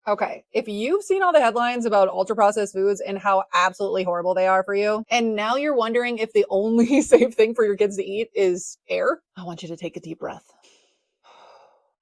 Okay, if you've seen all the headlines about ultra processed foods and how absolutely horrible they are for you, and now you're wondering if the only safe thing for your kids to eat is air, I want you to take a deep breath.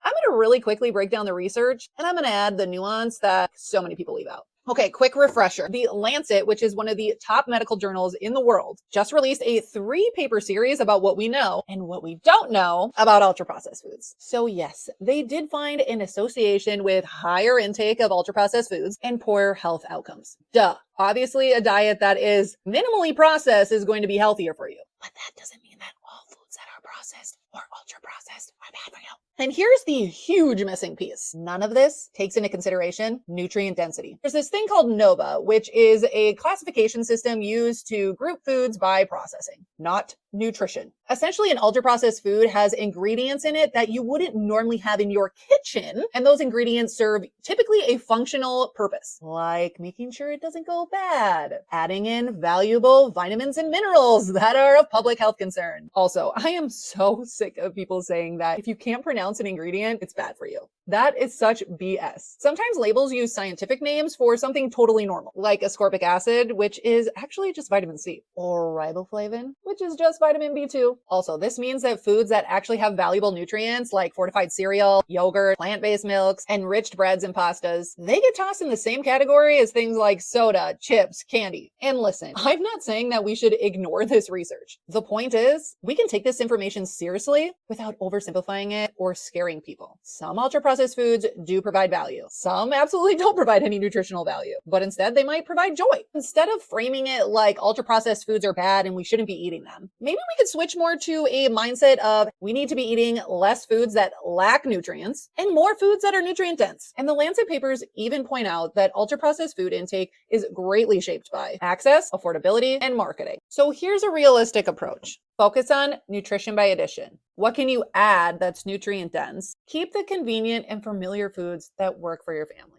I'm going to really quickly break down the research and I'm going to add the nuance that so many people leave out. Okay, quick refresher. The Lancet, which is one of the top medical journals in the world, just released a 3-paper series about what we know and what we don't know about ultra processed foods. So yes, they did find an association with higher intake of ultra processed foods and poorer health outcomes. Duh. Obviously, a diet that is minimally processed is going to be healthier for you. But that doesn't mean that all foods that are processed or ultra processed are bad for you. And here's the huge missing piece. None of this takes into consideration nutrient density. There's this thing called NOVA, which is a classification system used to group foods by processing, not nutrition. Essentially, an ultra-processed food has ingredients in it that you wouldn't normally have in your kitchen, and those ingredients serve typically a functional purpose, like making sure it doesn't go bad, adding in valuable vitamins and minerals that are of public health concern. Also, I am so sick of people saying that if you can't pronounce an ingredient, it's bad for you. That is such BS. Sometimes labels use scientific names for something totally normal, like ascorbic acid, which is actually just vitamin C, or riboflavin, which is just vitamin B2. Also, this means that foods that actually have valuable nutrients, like fortified cereal, yogurt, plant-based milks, enriched breads and pastas, they get tossed in the same category as things like soda, chips, candy. And listen, I'm not saying that we should ignore this research. The point is, we can take this information seriously without oversimplifying it or scaring people. Some ultra-processed foods do provide value. Some absolutely don't provide any nutritional value, but instead they might provide joy. Instead of framing it like ultra-processed foods are bad and we shouldn't be eating them, maybe we could switch more to a mindset of we need to be eating less foods that lack nutrients and more foods that are nutrient dense. And the Lancet papers even point out that ultra-processed food intake is greatly shaped by access, affordability, and marketing. So here's a realistic approach. Focus on nutrition by addition. What can you add that's nutrient dense? Keep the convenient and familiar foods that work for your family.